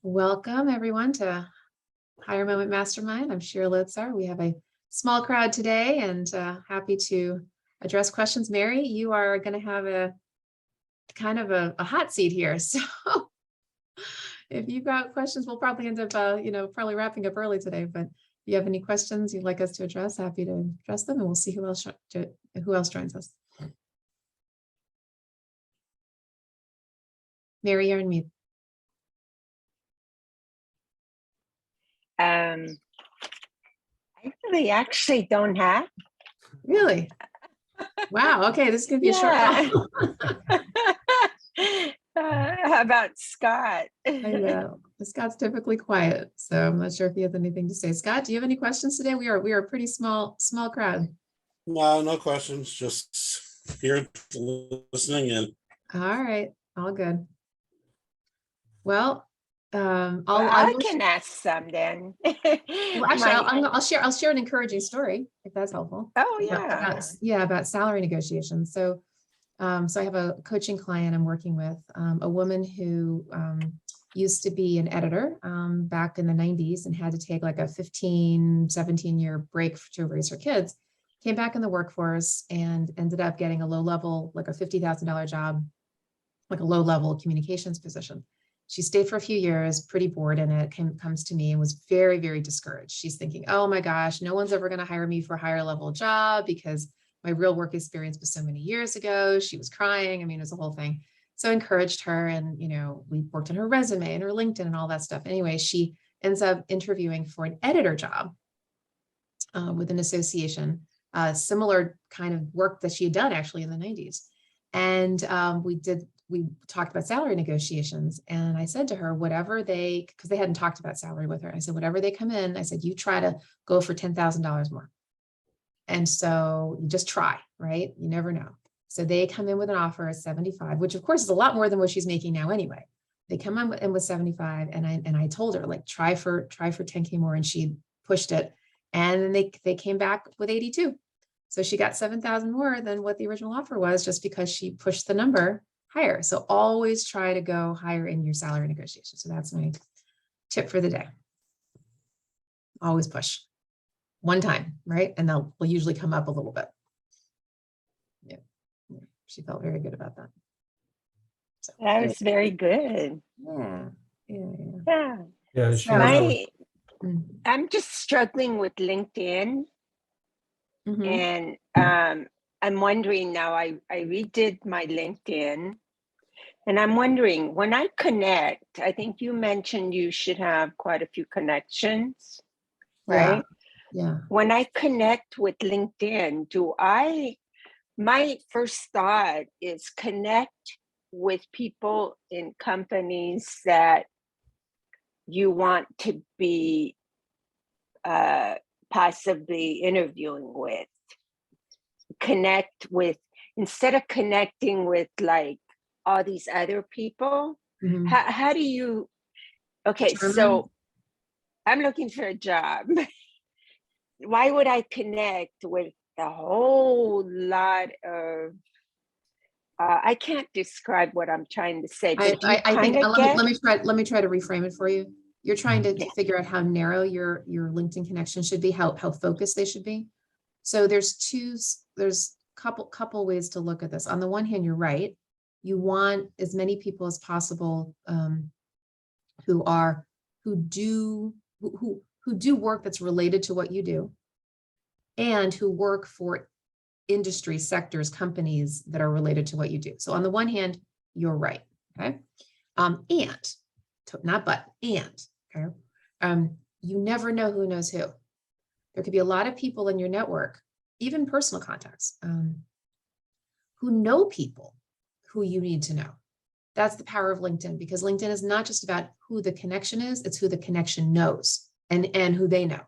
Welcome everyone to Higher Moment Mastermind. I'm Sheila Litzar. We have a small crowd today and happy to address questions. Mary, you are going to have a kind of a hot seat here. So if you've got questions, we'll probably end up, probably wrapping up early today. But if you have any questions you'd like us to address, happy to address them, and we'll see who else joins us. Mary, you're on mute. I really actually don't have. Really? Wow. Okay, this is gonna be a short call. How about Scott? I know Scott's typically quiet, so I'm not sure if he has anything to say. Scott, do you have any questions today? We are a pretty small crowd. No questions. Just here listening in. All right, all good. Well, I can ask some then. Well, actually, I'll share an encouraging story if that's helpful. Oh yeah. About salary negotiations. So I have a coaching client I'm working with, a woman who used to be an editor back in the 90s and had to take like a 17-year break to raise her kids, came back in the workforce and ended up getting a low level, like a $50,000 job, like a low level communications position. She stayed for a few years, pretty bored in it, comes to me and was very, very discouraged. She's thinking, oh my gosh, no one's ever going to hire me for a higher level job because my real work experience was so many years ago. She was crying. I mean, it was a whole thing. So I encouraged her and, we worked on her resume and her LinkedIn and all that stuff. Anyway, she ends up interviewing for an editor job with an association, similar kind of work that she had done actually in the 90s. And we talked about salary negotiations, and I said to her, because they hadn't talked about salary with her. I said, whatever they come in, I said, you try to go for $10,000 more. And so you just try, right? You never know. So they come in with an offer of 75, which of course is a lot more than what she's making now anyway. They come in with 75, and I told her, like, try for 10K more, and she pushed it. And then they came back with 82. So she got 7,000 more than what the original offer was, just because she pushed the number higher. So always try to go higher in your salary negotiation. So that's my tip for the day. Always push one time, right? And they'll usually come up a little bit. Yeah. She felt very good about that. So that was very good. Yeah. So I'm just struggling with LinkedIn. Mm-hmm. And I'm wondering now, I redid my LinkedIn, and I'm wondering, when I connect, I think you mentioned you should have quite a few connections, right? Yeah. When I connect with LinkedIn, my first thought is connect with people in companies that you want to be possibly interviewing with. Connect with, instead of connecting with like all these other people. Mm-hmm. How do you, okay, so I'm looking for a job. Why would I connect with a whole lot of, I can't describe what I'm trying to say, but I think let me try to reframe it for you. You're trying to figure out how narrow your LinkedIn connection should be, how focused they should be. So there's couple ways to look at this. On the one hand, you're right. You want as many people as possible who do work that's related to what you do, and who work for industry sectors, companies that are related to what you do. So on the one hand, you're right. Okay. You never know who knows who. There could be a lot of people in your network, even personal contacts, who know people who you need to know. That's the power of LinkedIn, because LinkedIn is not just about who the connection is, it's who the connection knows and who they know.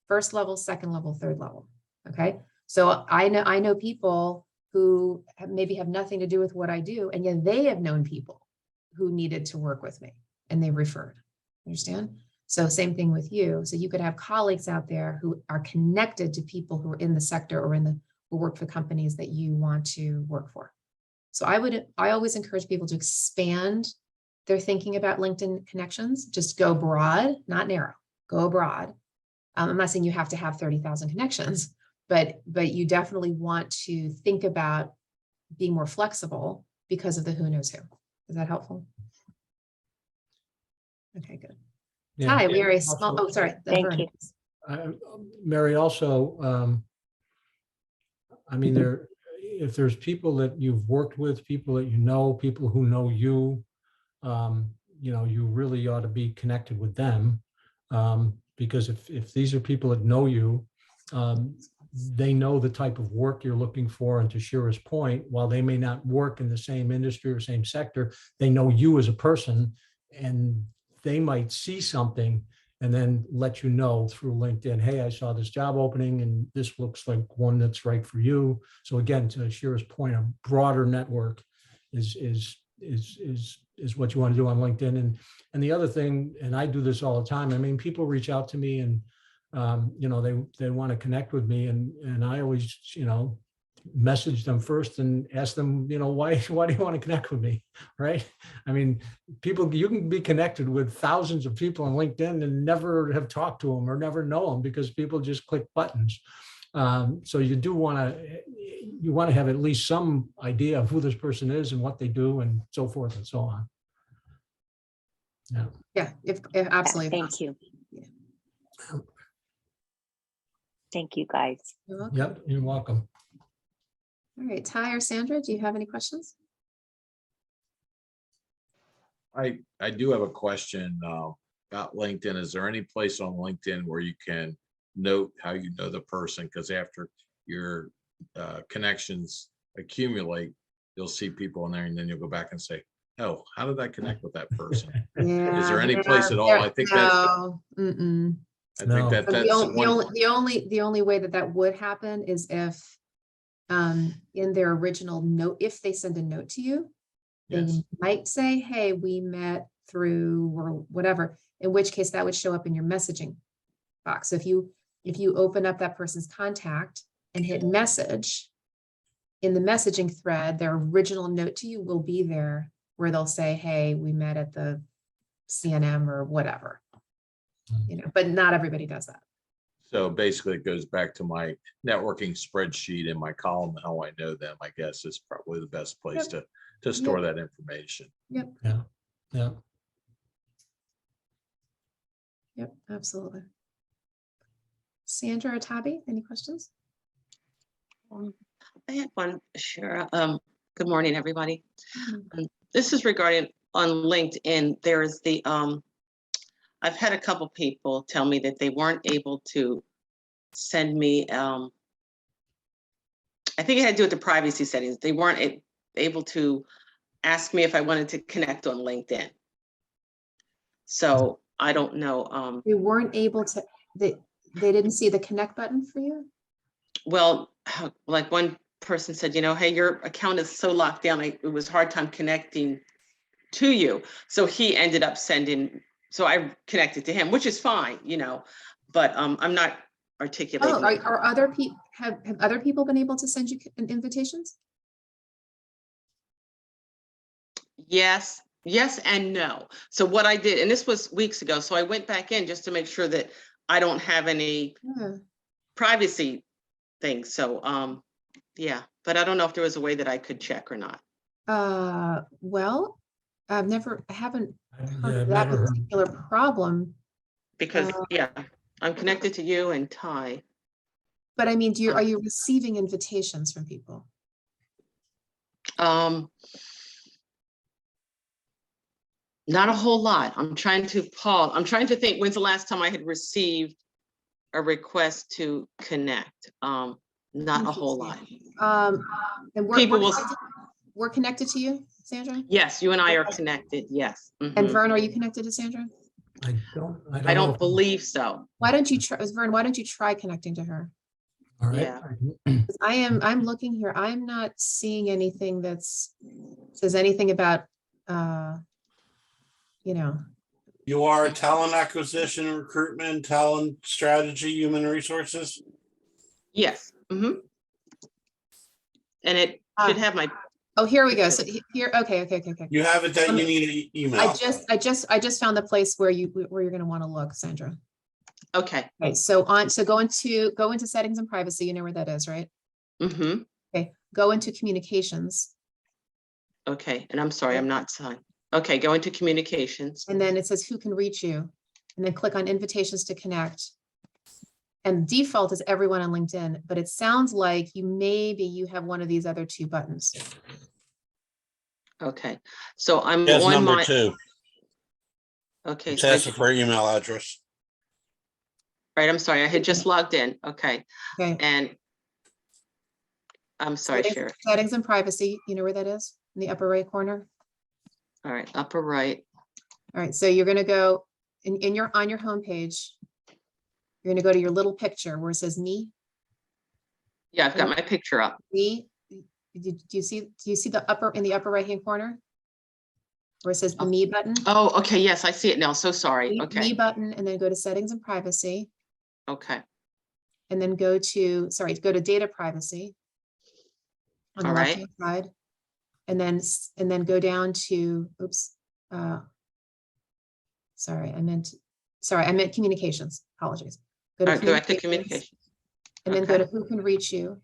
First level, second level, third level. Okay. So I know people who maybe have nothing to do with what I do, and yet they have known people who needed to work with me and they referred. Understand? So same thing with you. So you could have colleagues out there who are connected to people who are in the sector or who work for companies that you want to work for. So I always encourage people to expand they're thinking about LinkedIn connections, just go broad, not narrow, go broad. I'm not saying you have to have 30,000 connections, but you definitely want to think about being more flexible because of the who knows who. Is that helpful? Okay, good. Yeah. Hi, we are a small, Also, sorry. Thank Vern. you. Mary, also, I mean, if there's people that you've worked with, people that you know, people who know you, you really ought to be connected with them. Because if these are people that know you, they know the type of work you're looking for. And to Shira's point, while they may not work in the same industry or same sector, they know you as a person, and they might see something and then let you know through LinkedIn, hey, I saw this job opening and this looks like one that's right for you. So again, to Shira's point, a broader network is what you want to do on LinkedIn. And the other thing, and I do this all the time, I mean, people reach out to me and they want to connect with me, and I always, message them first and ask them, why do you want to connect with me? Right. I mean, you can be connected with thousands of people on LinkedIn and never have talked to them or never know them because people just click buttons. So you want to have at least some idea of who this person is and what they do and so forth and so on. Yeah. Yeah, if absolutely. Thank you. Yeah. Thank you, guys. You're welcome. Yep, you're welcome. All right, Ty or Sandra, do you have any questions? I do have a question about LinkedIn. Is there any place on LinkedIn where you can note how you know the person? Because after your connections accumulate, you'll see people in there, and then you'll go back and say, "Oh, how did I connect with that person?" Yeah. Is there any place at all? I think that's. No. Mm-mm. I think that So that's the only way that would happen is if in their original note, if they send a note to you, they yes. might say, hey, we met through or whatever, in which case that would show up in your messaging box. So if you open up that person's contact and hit message, in the messaging thread, their original note to you will be there where they'll say, hey, we met at the CNM or whatever, but not everybody does that. So basically, it goes back to my networking spreadsheet in my column. How I know them, I guess, is probably the best place to store that information. Yep. Yeah. Yeah. Yep, absolutely. Sandra or Tabby, any questions? I had one, Shira. Good morning, everybody. This is regarding on LinkedIn. There's the I've had a couple people tell me that they weren't able to send me. I think it had to do with the privacy settings. They weren't able to ask me if I wanted to connect on LinkedIn. So I don't know. They weren't able to. They didn't see the connect button for you. Well, like one person said, hey, your account is so locked down. It was a hard time connecting to you. So he ended up sending. So I connected to him, which is fine, but I'm not articulating. Oh, are other people have other people been able to send you invitations? Yes and no. So what I did, and this was weeks ago, so I went back in just to make sure that I don't have any privacy things. So yeah, but I don't know if there was a way that I could check or not. Well, I haven't heard of I've that never particular problem. Because yeah, I'm connected to you and Ty. But I mean, are you receiving invitations from people? Not a whole lot. I'm trying to think when's the last time I had received a request to connect. Not a whole lot. And we're connected to you, Sandra? Yes, you and I are connected. Yes. And Vern, are you connected to Sandra? I don't believe so. Why don't you try, Vern? Why don't you try connecting to her? All right. Yeah. I'm looking here. I'm not seeing anything says anything about You are talent acquisition, recruitment, talent strategy, human resources. Yes. And it should have my Oh, here we go. So here, okay. You have it that you need an email. I just found the place where you're going to want to look, Sandra. Okay. Okay, so go into settings and privacy. You know where that is, right? Mm-hmm. Okay, go into communications. Okay, and I'm sorry, I'm not signed. Okay, go into communications. And then it says who can reach you, and then click on invitations to connect. And default is everyone on LinkedIn, but it sounds like you have one of these other two buttons. Okay, so I'm That's on number my, 2. okay, It's so asking for email address. right, I'm sorry, I had just logged in. Okay, Okay. and I'm sorry, Sherry. Settings and privacy, you know where that is? In the upper right corner? All right, upper right. All right, so you're gonna go on your home page. You're gonna go to your little picture where it says me. Yeah, I've got my picture up. Me. Do you see in the upper right hand corner? Where it says the me button? Oh, okay, yes, I see it now. So sorry. Me Okay, button, and then go to settings and privacy, okay, and then go to data privacy. On the all left right. hand side. And then go down to, oops. Sorry, I meant communications. Apologies. All right, go back to communication. And then go Okay. to who can reach you.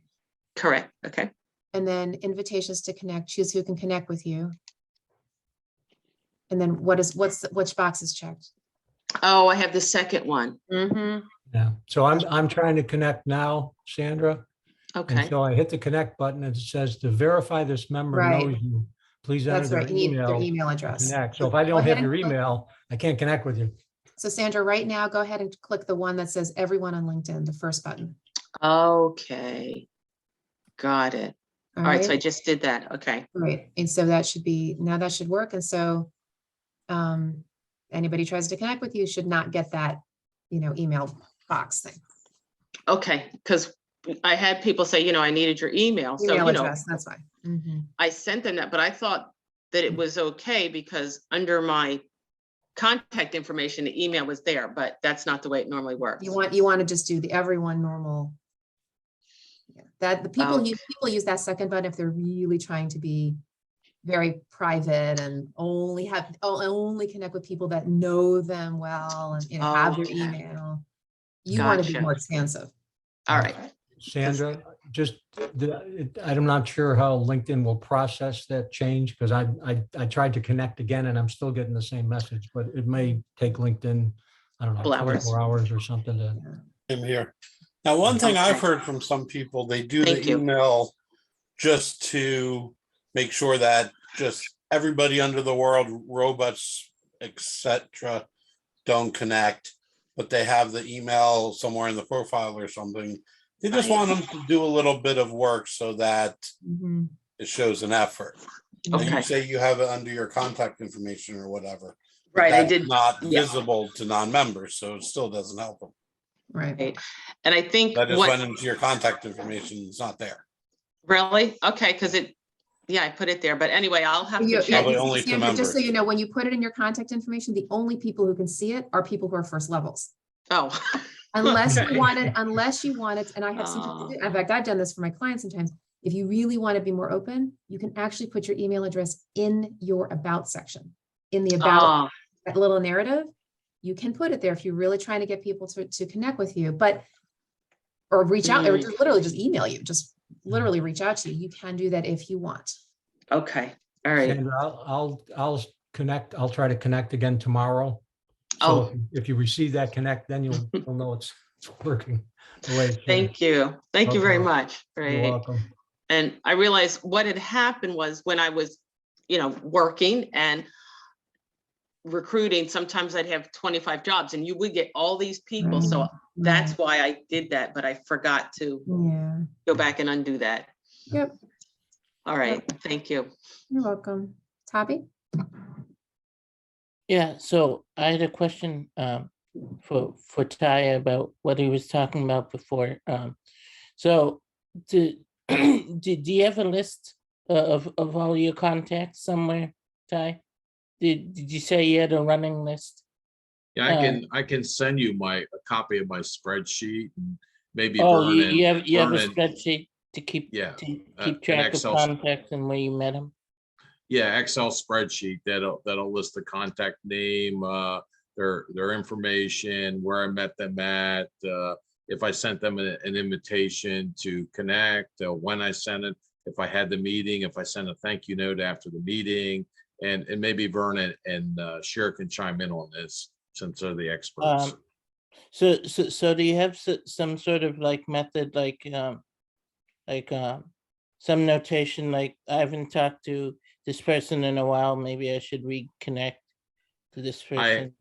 Correct, okay. And then invitations to connect, choose who can connect with you. And then which box is checked? Oh, I have the second one. Mm-hmm. Yeah, so I'm trying to connect now, Sandra. And Okay, so I hit the connect button and it says to verify this member Right. knows you, please enter That's their right. You need their email email to address. connect. So if I don't ahead have your and click- email, I can't connect with you. So Sandra, right now, go ahead and click the one that says everyone on LinkedIn, the first button. okay. Got it. All right, so I just did that. Okay, Right, and so that should work, and so anybody tries to connect with you should not get that, email box thing. okay, because I had people say, I needed your email. So, Email address, that's fine. Mhm. I sent them that, but I thought that it was okay because under my contact information, the email was there, but that's not the way it normally works. You want to just do the everyone normal. Yeah, that the people Okay. use that second button if they're really trying to be very private and only connect with people that know them well and have their Okay. email. You want to be Gotcha. more expansive. All right. Sandra, I'm not sure how LinkedIn will process that change because I tried to connect again and I'm still getting the same message, but it may take LinkedIn, I don't know, Couple hours. 24 hours or something to. I'm here. Now, one thing I've Okay. heard from some people, they do Thank the you. email just to make sure that just everybody under the world, robots, etc., don't connect, but they have the email somewhere in the profile or something. They just Right. want them to do a little bit of work so that Mhm. it shows an effort. And Okay. you say you have it under your contact information or whatever. but Right, I that's did. not yeah. visible to non-members, so it still doesn't help them. Right. Right. And I think That just what, went into your contact information. It's not there. really? Okay, because I put it there, but anyway, I'll have to Yeah, check. Probably only to Sandra, just so members. you know, when you put it in your contact information, the only people who can see it are people who are first levels. Oh. Unless Okay. you want it, and I have seen people do, in fact, I've done this for my clients sometimes. If you really want to be more open, you can actually put your email address in your about section. In the about, that little narrative, you can put it there if you're really trying to get people to connect with you, or reach out, or just literally just email you, just literally reach out to you. You can do that if you want. Okay, all right. Sandra, I'll connect. I'll try to connect again tomorrow. So Oh. if you receive that connect, then you'll know it's working the way it should. Thank you. Thank you very Okay. much. You're Right. welcome. And I realized what had happened was when I was, working and recruiting, sometimes I'd have 25 jobs and you would get all these people. So Right, that's right. why I did that, but I forgot to Yeah. go back and undo that. Yep. All right, thank you. You're welcome. Tabi? Yeah, so I had a question for Ty about what he was talking about before. So do you have a list of all your contacts somewhere, Ty? Did you say you had a running list? Yeah, I can send you a copy of my spreadsheet and maybe Oh, Vernon. you have a Vernon- spreadsheet to keep Yeah, keep an track of Excel contacts and where you met them? Yeah, Excel spreadsheet that'll list the contact name, their information, where I met them at, if I sent them an invitation to connect, when I sent it, if I had the meeting, if I sent a thank you note after the meeting, and maybe Vernon and Cher can chime in on this since they're the experts. So do you have some sort of like method, like some notation, like I haven't talked to this person in a while, maybe I should reconnect to this person?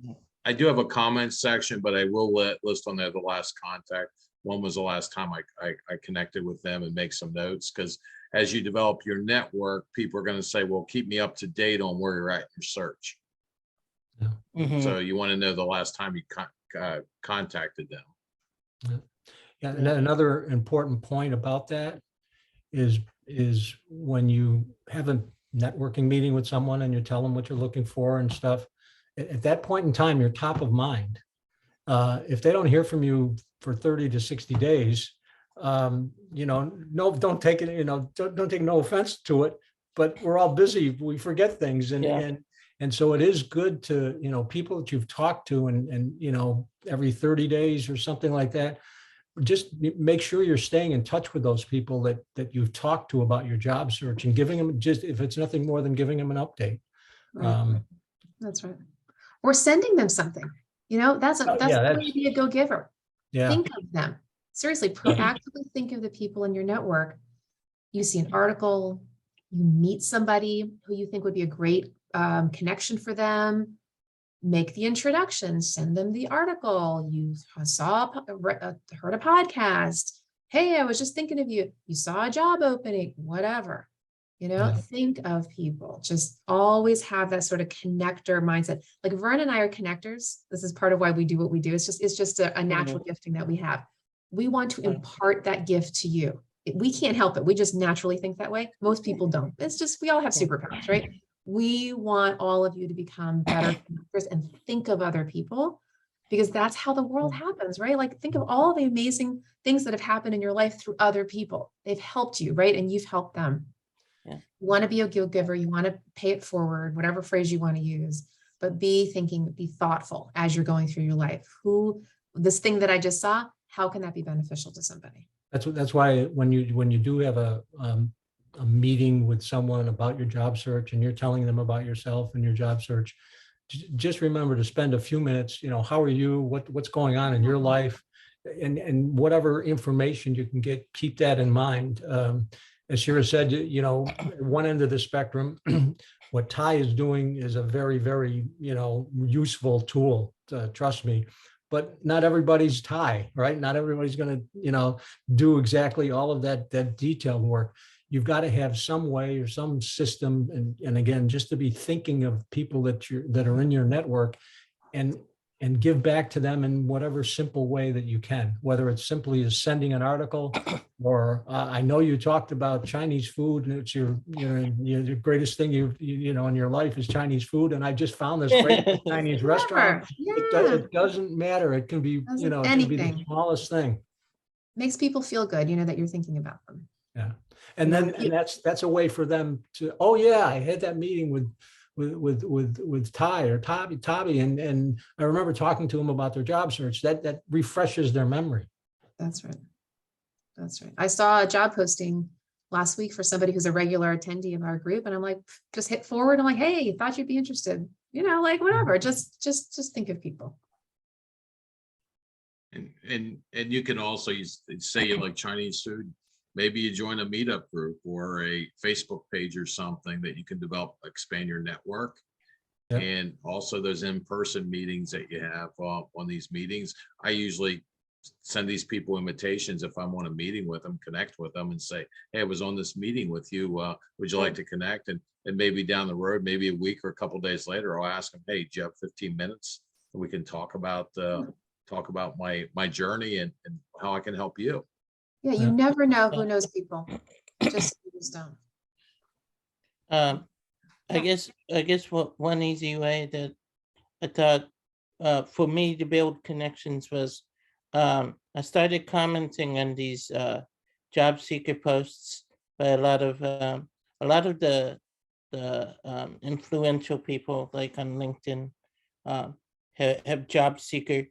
I do have a comment section, but I will list on there the last contact. When was the last time I connected with them, and make some notes, because as you develop your network, people are going to say, well, keep me up to date on where you're at in your search. Mhm. So you want to know the last time you contacted them. Yeah, and another important point about that is when you have a networking meeting with someone and you tell them what you're looking for and stuff, at that point in time, you're top of mind. If they don't hear from you for 30 to 60 days, don't take it, don't take no offense to it, but we're all busy. We forget things. And so it is good to, people that you've talked to and every 30 days or something like that, just make sure you're staying in touch with those people that you've talked to about your job search, and giving them, just if it's nothing more than giving them an update. Right. That's right. Or sending them something, that's the way to be a go-giver. Yeah. Think of them. Seriously, proactively think of the people in your network. You see an article, you meet somebody who you think would be a great connection for them. Make the introduction, send them the article. You heard a podcast. Hey, I was just thinking of you. You saw a job opening, whatever. Think of people. Just always have that sort of connector mindset. Like Vern and I are connectors. This is part of why we do what we do. It's just a natural gifting that we have. We want to impart that gift to you. We can't help it. We just naturally think that way. Most people don't. It's just, we all have superpowers, right? We want all of you to become better connectors and think of other people, because that's how the world happens, right? Like, think of all the amazing things that have happened in your life through other people. They've helped you, right? And you've helped them. Yeah. You want to be a giver. You want to pay it forward, whatever phrase you want to use, but be thoughtful as you're going through your life. This thing that I just saw, how can that be beneficial to somebody? That's why when you do have a meeting with someone about your job search and you're telling them about yourself and your job search, just remember to spend a few minutes, how are you, what's going on in your life, and whatever information you can get, keep that in mind. As Shira said, one end of the spectrum, what Ty is doing is a very, very, useful tool, trust me. But not everybody's Ty, right? Not everybody's going to, do exactly all of that detailed work. You've got to have some way or some system, and again, just to be thinking of people that are in your network, and give back to them in whatever simple way that you can, whether it's simply as sending an article, or I know you talked about Chinese food, and it's your the greatest thing in your life is Chinese food, and I just found this great Chinese restaurant. It doesn't matter. It can be it can be the smallest thing. Makes people feel good, that you're thinking about them. Yeah, and that's a way for them to, oh yeah, I had that meeting with Ty or Tabby, and I remember talking to them about their job search. That refreshes their memory. That's right. I saw a job posting last week for somebody who's a regular attendee of our group, and I'm like, just hit forward. I'm like, hey, thought you'd be interested. Like whatever. Just think of people. And you can also say you like Chinese food. Maybe you join a meetup group or a Facebook page or something that you can develop, expand your network. Yep. And also those in-person meetings that you have on these meetings. I usually send these people invitations if I'm on a meeting with them, connect with them and say, hey, I was on this meeting with you. Would you like to connect? And maybe down the road, maybe a week or a couple of days later, I'll ask them, hey, do you have 15 minutes? And we can talk about my journey and how I can help you. Yeah, you never know who knows people. Just don't. I guess one easy way that I thought for me to build connections was I started commenting on these job seeker posts by a lot of the influential people like on LinkedIn have job seeker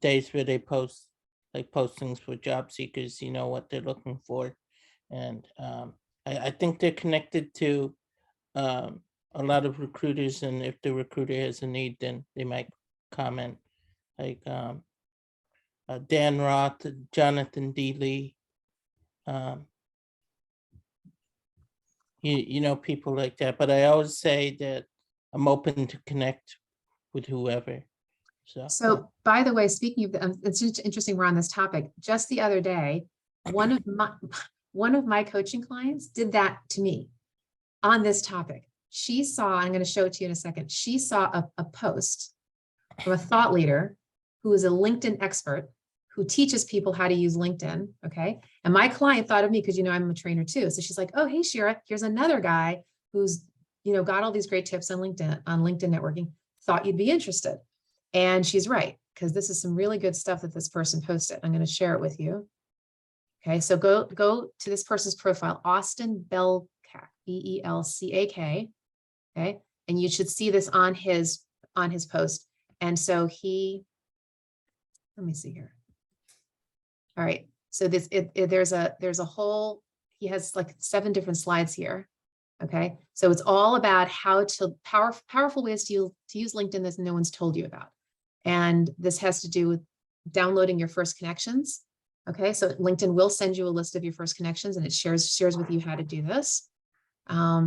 days where they post like postings for job seekers, what they're looking for. And I think they're connected to a lot of recruiters, and if the recruiter has a need, then they might comment. Like Dan Roth, Jonathan D. Lee, people like that. But I always say that I'm open to connect with whoever. So by the way, speaking of, it's interesting we're on this topic. Just the other day, one of my coaching clients did that to me on this topic. She saw, I'm going to show it to you in a second. She saw a post from a thought leader who is a LinkedIn expert who teaches people how to use LinkedIn. Okay. And my client thought of me because, I'm a trainer too. So she's like, oh, hey, Shira, here's another guy who's, got all these great tips on LinkedIn networking. Thought you'd be interested. And she's right, because this is some really good stuff that this person posted. I'm going to share it with you. Okay. So go to this person's profile, Austin Belkak, Belcak. Okay. And you should see this on his post. And so let me see here. All right. So there's a whole, he has like 7 different slides here. Okay. So it's all about how to powerful ways to use LinkedIn that no one's told you about. And this has to do with downloading your first connections. Okay. So LinkedIn will send you a list of your first connections, and it shares with you how to do this.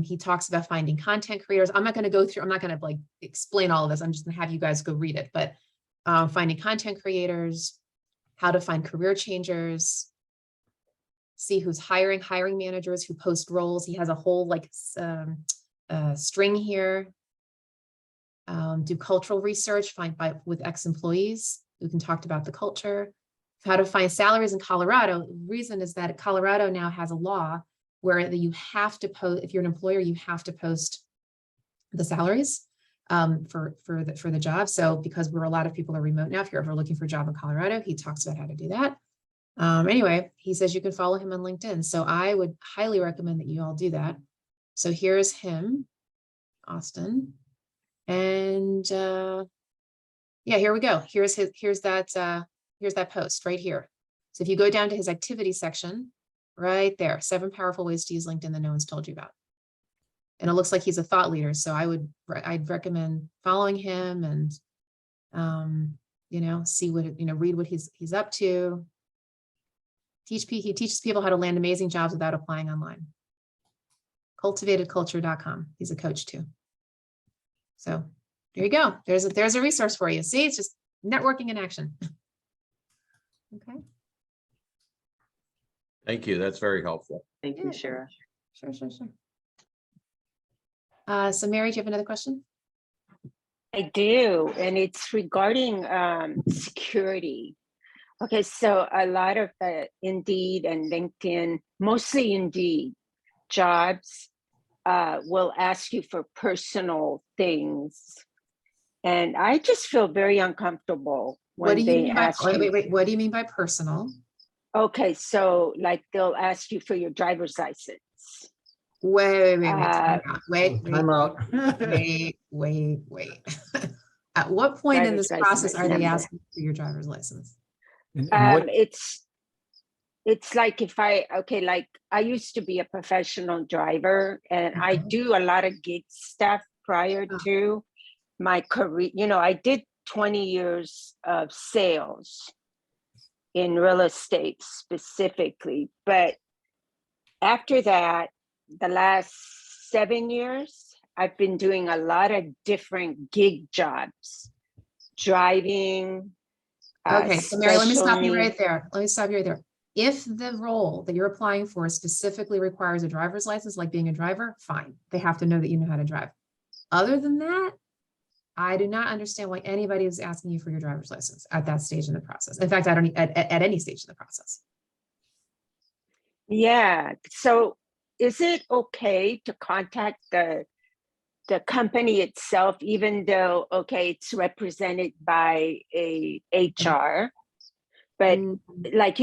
He talks about finding content creators. I'm not going to like explain all of this. I'm just going to have you guys go read it, but finding content creators, how to find career changers, see who's hiring managers who post roles. He has a whole like string here. Do cultural research, with ex-employees who can talk about the culture, how to find salaries in Colorado. The reason is that Colorado now has a law where you have to post, if you're an employer, you have to post the salaries for the job. So because a lot of people are remote now, if you're ever looking for a job in Colorado, he talks about how to do that. Anyway, he says you can follow him on LinkedIn. So I would highly recommend that you all do that. So here's him, Austin. And yeah, here we go. Here's that post right here. So if you go down to his activity section, right there, 7 powerful ways to use LinkedIn that no one's told you about. And it looks like he's a thought leader. So I'd recommend following him and, see what, read what he's up to. He teaches people how to land amazing jobs without applying online. Cultivatedculture.com. He's a coach too. So there you go. There's a resource for you. See, it's just networking in action. Okay. Thank you. That's very helpful. Thank you, Shira. Sure. So Mary, do you have another question? I do, and it's regarding security. Okay, so a lot of Indeed and LinkedIn, mostly Indeed jobs, will ask you for personal things. And I just feel very uncomfortable when they ask you. Wait, what do you mean by personal? Okay, so like they'll ask you for your driver's license. Wait. Time out. At what point in Driver's this process license are they number. asking for your driver's license? And what, It's like like I used to be a professional driver, and I do a lot of gig stuff prior to my career. I did 20 years of sales in real estate specifically, but after that, the last 7 years, I've been doing a lot of different gig jobs, driving. Okay, so Mary, let me stop you right there. If the role that you're applying for specifically requires a driver's license, like being a driver, fine. They have to know that you know how to drive. Other than that, I do not understand why anybody is asking you for your driver's license at that stage in the process. In fact, I don't at any stage in the process. Yeah. So is it okay to contact the company itself, even though, okay, it's represented by a HR, but Mm. like,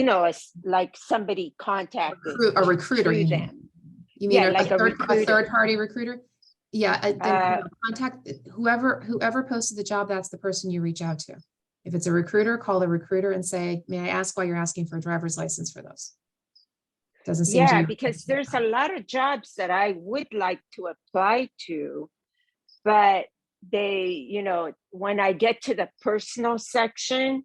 like somebody contacted A recruiter, through you mean? them. You mean Yeah, a like a recruiter. third party recruiter? Yeah, then Uh, contact whoever posted the job. That's the person you reach out to. If it's a recruiter, call the recruiter and say, "May I ask why you're asking for a driver's license for those?" Doesn't seem to Yeah, me. because there's a lot of jobs that I would like to apply to, but they, when I get to the personal section,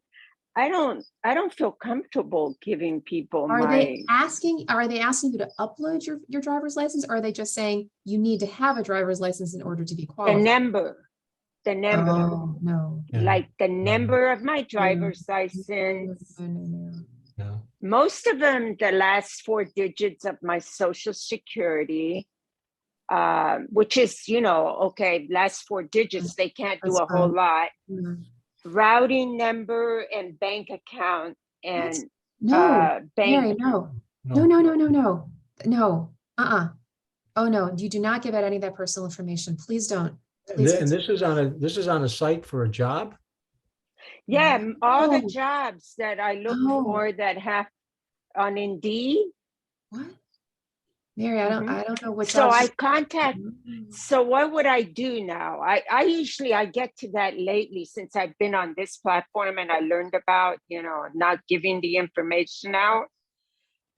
I don't feel comfortable giving people Are they my asking you to upload your driver's license, or are they just saying you need to have a driver's license in order to be the qualified? number, Oh, no. Yeah. like the number of my driver's No, license. no. Yeah. Most of them, the last 4 digits of my social security, which is, okay, last 4 digits, they can't do That's a whole fine. lot. Mm. Routing number and bank account and No, bank. Mary, no. No. Oh, no, you do not give out any of that personal information. Please don't. Please. And this is on a site for a job? Yeah, all the No. jobs that I look No. for that have on Indeed. What? Mary, I don't know what So jobs I you- contact. So what would I do now? I usually I get to that lately since I've been on this platform and I learned about, not giving the information out.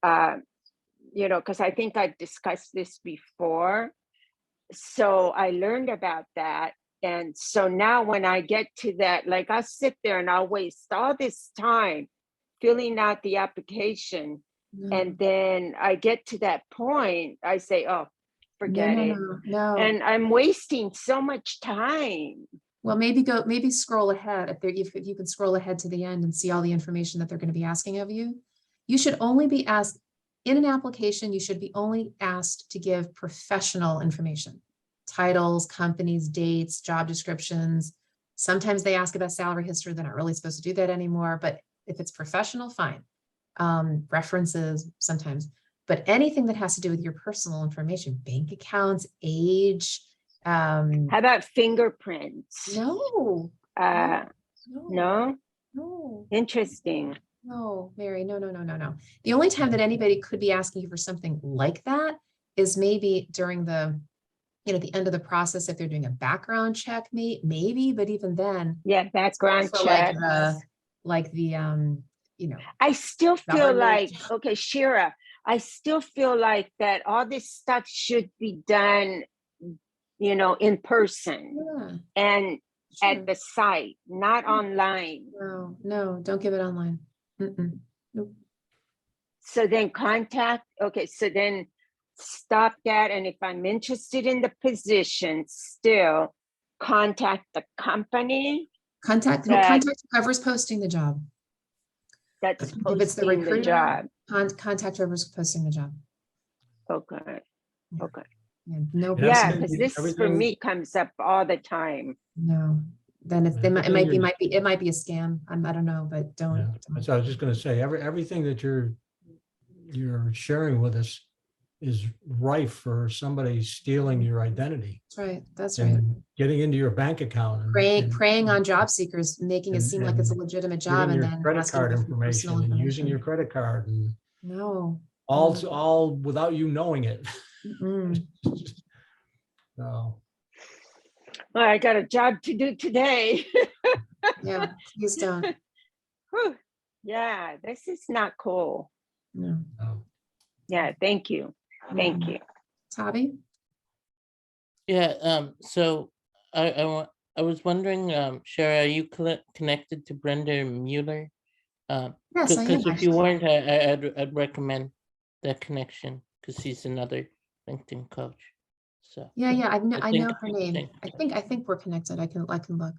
Because I think I've discussed this before. So I learned about that. And so now when I get to that, like I'll sit there and I'll waste all this time filling out the application. No. And then I get to that point, I say, oh, forget it. No. And I'm wasting so much time. Well, maybe scroll ahead if you can scroll ahead to the end and see all the information that they're going to be asking of you. You should only be asked in an application. You should be only asked to give professional information, titles, companies, dates, job descriptions. Sometimes they ask about salary history. They're not really supposed to do that anymore, but if it's professional, fine. References sometimes, but anything that has to do with your personal information, bank accounts, age. How about fingerprints? No. No. Interesting. No, Mary, no. The only time that anybody could be asking you for something like that is maybe during the end of the process, if they're doing a background check, maybe, but even then. Yeah, background check. I still feel like, okay, Shira, I still feel like that all this stuff should be done, in person and at the site, not online. No, don't give it online. Nope. So then so then stop that. And if I'm interested in the position, still contact the company. Contact whoever's posting the job. That's If it's the recruiter, the job. Contact whoever's posting the job. Okay. No. Yeah, because this for me comes up all the time. No, then it might be a scam. I don't know, but don't. Yeah. That's what I was just going to say. Everything that you're sharing with us is rife for somebody stealing your identity. That's right. Getting into your bank account and preying on job seekers, making it seem like it's a legitimate job, and then credit card information and using your credit card and all without you knowing it. So. Well, I got a job to do today. Yeah, please don't. Yeah, this is not cool. No. Yeah, thank you. Thank you. Tavi? Yeah, so I was wondering, Shara, are you connected to Brenda Mueller? Yes, I am. Because if you weren't, I'd recommend that connection because she's another LinkedIn coach. So yeah, I know her name. I think we're connected. I can look.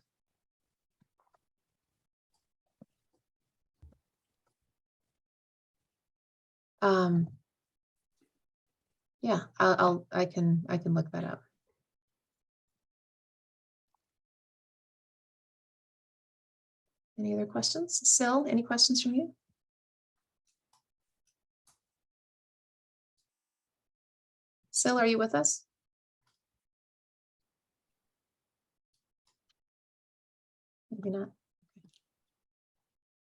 Yeah, I can look that up. Any other questions? Sil, any questions from you? Sil, are you with us? Maybe not.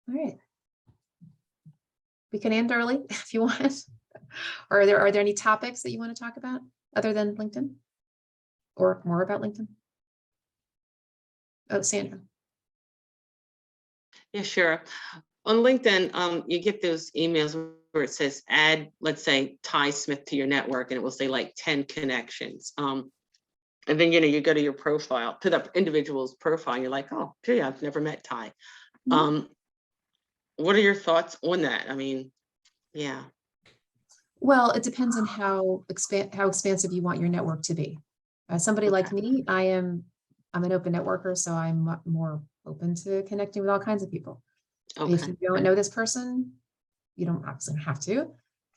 All right. We can end early if you want. Or are there any topics that you want to talk about other than LinkedIn? Or more about LinkedIn? Oh, Sandra. Yeah, sure. On LinkedIn, you get those emails where it says add, let's say, Ty Smith to your network, and it will say like 10 connections. And then, you go to your profile, to the individual's profile, and you're like, oh, gee, I've never met Ty. What are your thoughts on that? I mean, yeah. Well, it depends on how expansive you want your network to be. Somebody like me, I'm an open networker, so I'm more open to connecting with all kinds of people. If you don't know this person, you don't obviously have to.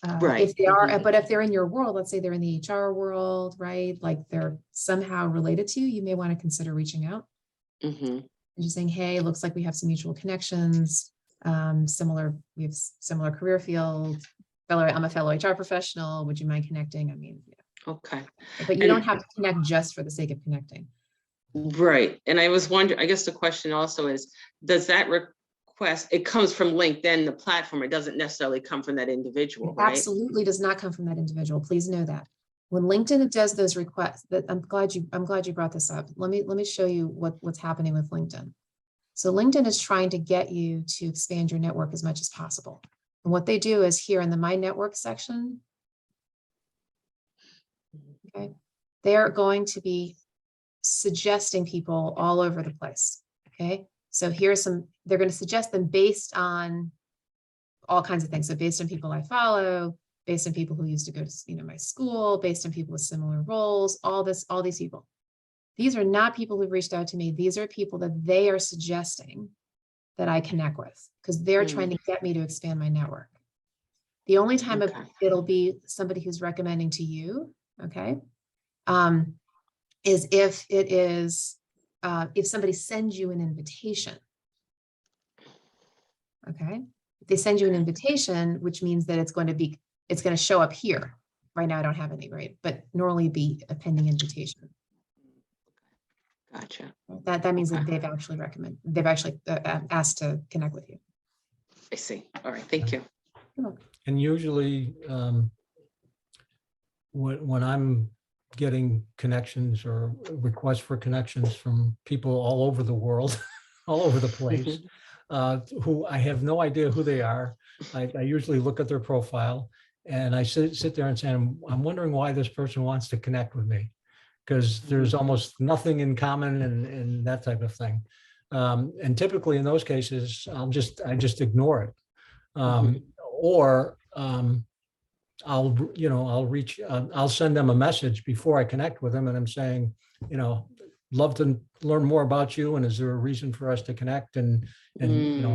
If they are, but if they're in your world, let's say they're in the HR world, right? Like they're somehow related to you, you may want to consider reaching out. And just saying, hey, looks like we have some mutual connections. We have similar career field. I'm a fellow HR professional. Would you mind connecting? I mean, yeah. Okay. But you don't have to connect just for the sake of connecting. Right. And I was wondering, I guess the question also is, does that request, it comes from LinkedIn, the platform, it doesn't necessarily come from that individual, right? Absolutely does not come from that individual. Please know that. When LinkedIn does those requests, that I'm glad you brought this up. Let me show you what's happening with LinkedIn. So LinkedIn is trying to get you to expand your network as much as possible. And what they do is here in the My Network section, okay, they're going to be suggesting people all over the place. Okay, so they're going to suggest them based on all kinds of things. So based on people I follow, based on people who used to go to my school, based on people with similar roles, all these people. These are not people who've reached out to me. These are people that they are suggesting that I connect with because they're trying to get me to expand my network. The only time it'll be somebody who's recommending to you, okay, is if somebody sends you an invitation. Okay, if they send you an invitation, which means that it's going to show up here. Right now, I don't have any, right? But normally be a pending invitation. Gotcha. That means that they've actually asked to connect with you. I see. All right. Thank you. And usually when I'm getting connections or requests for connections from people all over the world, all over the place, who I have no idea who they are. I usually look at their profile and I sit there and say, I'm wondering why this person wants to connect with me, because there's almost nothing in common and that type of thing. And typically in those cases, I just ignore it. Or I'll send them a message before I connect with them, and I'm saying, love to learn more about you, and is there a reason for us to connect and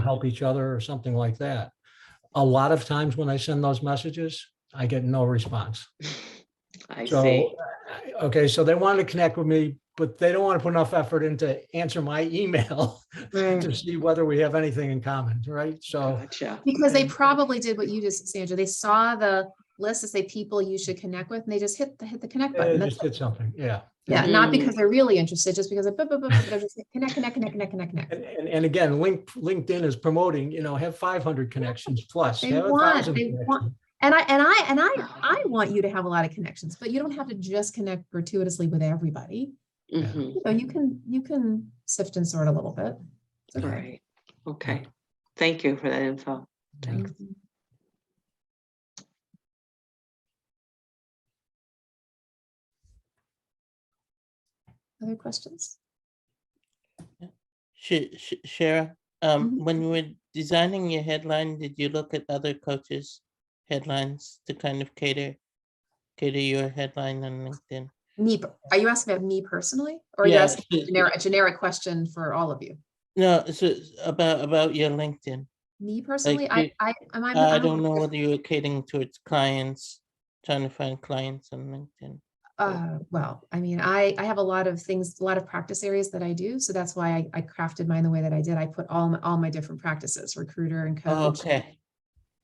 help each other or something like that. A lot of times when I send those messages, I get no response. I see. Okay, so they want to connect with me, but they don't want to put enough effort into answer my email to see whether we have anything in common, right? So because they probably did what you just, Sandra. They saw the list to say people you should connect with, and they just hit the connect button. They just did something, yeah. Yeah, not because they're really interested, just because they're just connect. And again, LinkedIn is promoting, have 500 connections plus. They want. And I want you to have a lot of connections, but you don't have to just connect gratuitously with everybody. You can sift and sort a little bit. Okay. Right. Okay. Thank you for that info. Thanks. Other questions? Shara, when you were designing your headline, did you look at other coaches' headlines to kind of cater your headline on LinkedIn? Are you asking about me personally, or are you asking a generic question for all of you? No, it's about your LinkedIn. Me personally, like, I don't know whether you're catering towards clients, trying to find clients on LinkedIn. Well, I mean, I have a lot of things, a lot of practice areas that I do. So that's why I crafted mine the way that I did. I put all my different practices, recruiter and coach,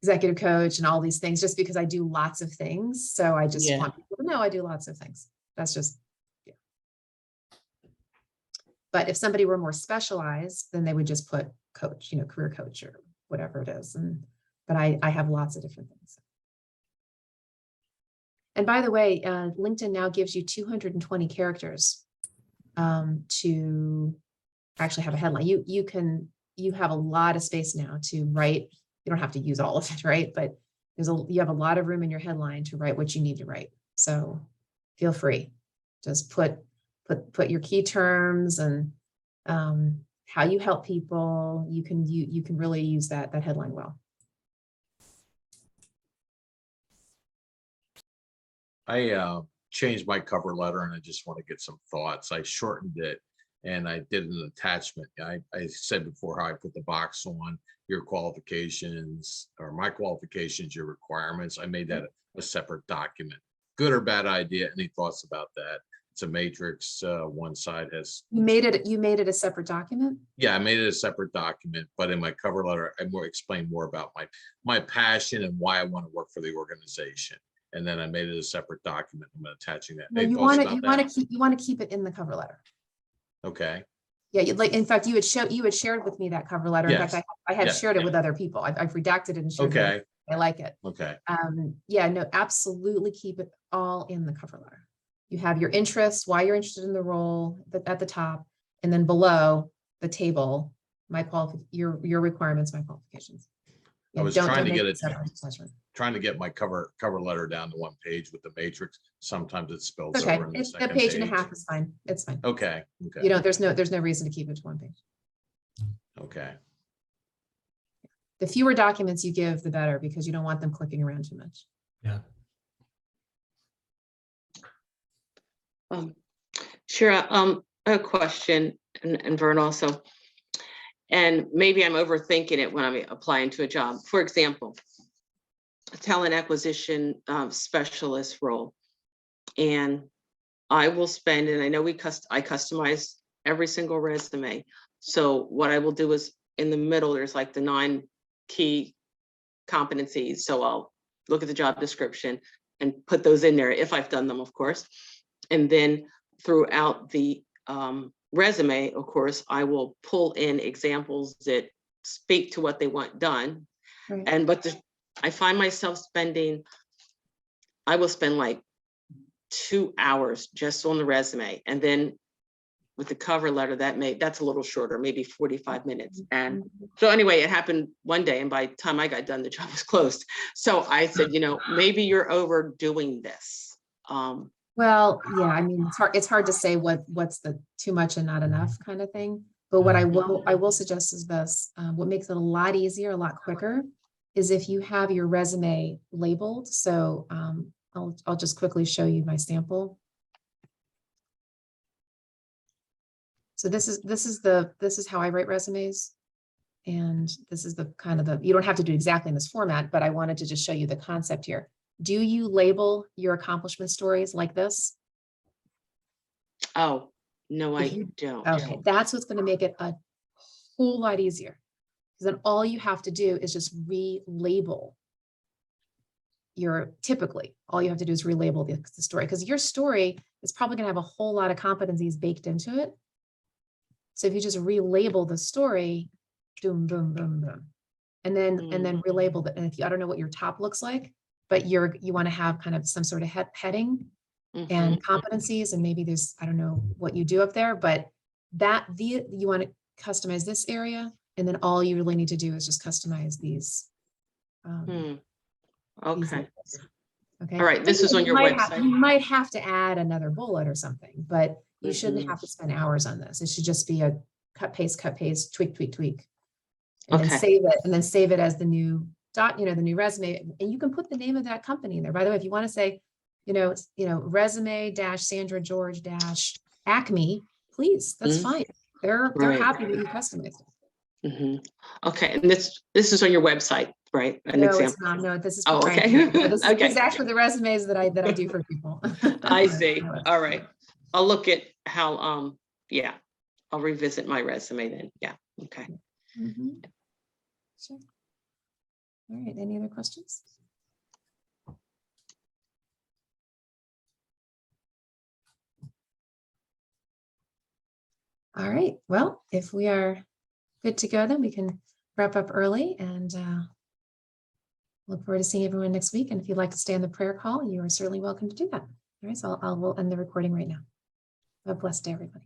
executive coach, and all these things, just because I do lots of things. So I just want people to know I do lots of things. That's just, But if somebody were more specialized, then they would just put coach, career coach or whatever it is. And but I have lots of different things. And by the way, LinkedIn now gives you 220 characters to actually have a headline. You have a lot of space now to write. You don't have to use all of it, right? But you have a lot of room in your headline to write what you need to write. So feel free. Just put your key terms and how you help people. You can really use that headline well. I changed my cover letter and I just want to get some thoughts. I shortened it and I did an attachment. I said before how I put the box on your qualifications or my qualifications, your requirements. I made that a separate document. Good or bad idea? Any thoughts about that? It's a matrix. One side has. You made it a separate document? Yeah, I made it a separate document, but in my cover letter, I explain more about my passion and why I want to work for the organization. And then I made it a separate document. I'm attaching that. No, Any you thoughts want about that? you want to keep it in the cover letter. Okay. Yeah, in fact, you had shared with me that cover letter. In fact, I have shared it with other people. I've redacted it and shared it. Okay. I like it. Okay. Yeah, no, absolutely keep it all in the cover letter. You have your interests, why you're interested in the role at the top, and then below the table, your requirements, my qualifications. I was Don't trying to make get it it, separate. trying to get my cover letter down to one page with the matrix. Sometimes it spills Okay, over in the it's a second page and a half is fine. It's fine. Okay. Okay. There's no reason to keep it to one page. Okay. The fewer documents you give, the better, because you don't want them clicking around too much. Yeah. Shira, I have a question, and Vern also, and maybe I'm overthinking it when I'm applying to a job. For example, a talent acquisition specialist role, and I will spend, and I know I customize every single resume. So what I will do is in the middle, there's like the 9 key competencies. So I'll look at the job description and put those in there if I've done them, of course. And then throughout the resume, of course, I will pull in examples that speak to what they want done. Right. But I find myself I will spend like 2 hours just on the resume. And then with the cover letter, that's a little shorter, maybe 45 minutes. And so anyway, it happened one day, and by the time I got done, the job was closed. So I said, maybe you're overdoing this. Well, yeah, I mean, it's hard to say what's the too much and not enough kind of thing. But what I will suggest is this, what makes it a lot easier, a lot quicker, is if you have your resume labeled. So I'll just quickly show you my sample. So this is how I write resumes. And this is the kind of you don't have to do exactly in this format, but I wanted to just show you the concept here. Do you label your accomplishment stories like this? Oh, no, I don't. Okay, that's what's going to make it a whole lot easier. Because then all you have to do is just relabel typically all you have to do is relabel the story, because your story is probably going to have a whole lot of competencies baked into it. So if you just relabel the story, boom, boom, boom, boom, and then relabel it. And I don't know what your top looks like, but you want to have kind of some sort of heading and competencies, and maybe there's, I don't know what you do up there, but you want to customize this area, and then all you really need to do is just customize these. Okay. Okay. All right. This is on your website. You might have to add another bullet or something, but you shouldn't have to spend hours on this. It should just be a cut, paste, tweak, tweak, tweak. And then save it, and then save it as the new the new resume. And you can put the name of that company in there. By the way, if you want to say, resume Sandra George Acme, please, that's fine. They're happy that you customized it. Okay, and this is on your website, right? No, it's not. No, this is okay. This is actually the resumes that I do for people. I see. All right, I'll look at how. I'll revisit my resume then. Yeah. Okay. Sure. All right. Any other questions? All right. Well, if we are good to go, then we can wrap up early, and look forward to seeing everyone next week. And if you'd like to stay on the prayer call, you are certainly welcome to do that. All right, so we'll end the recording right now. Have a blessed day, everybody.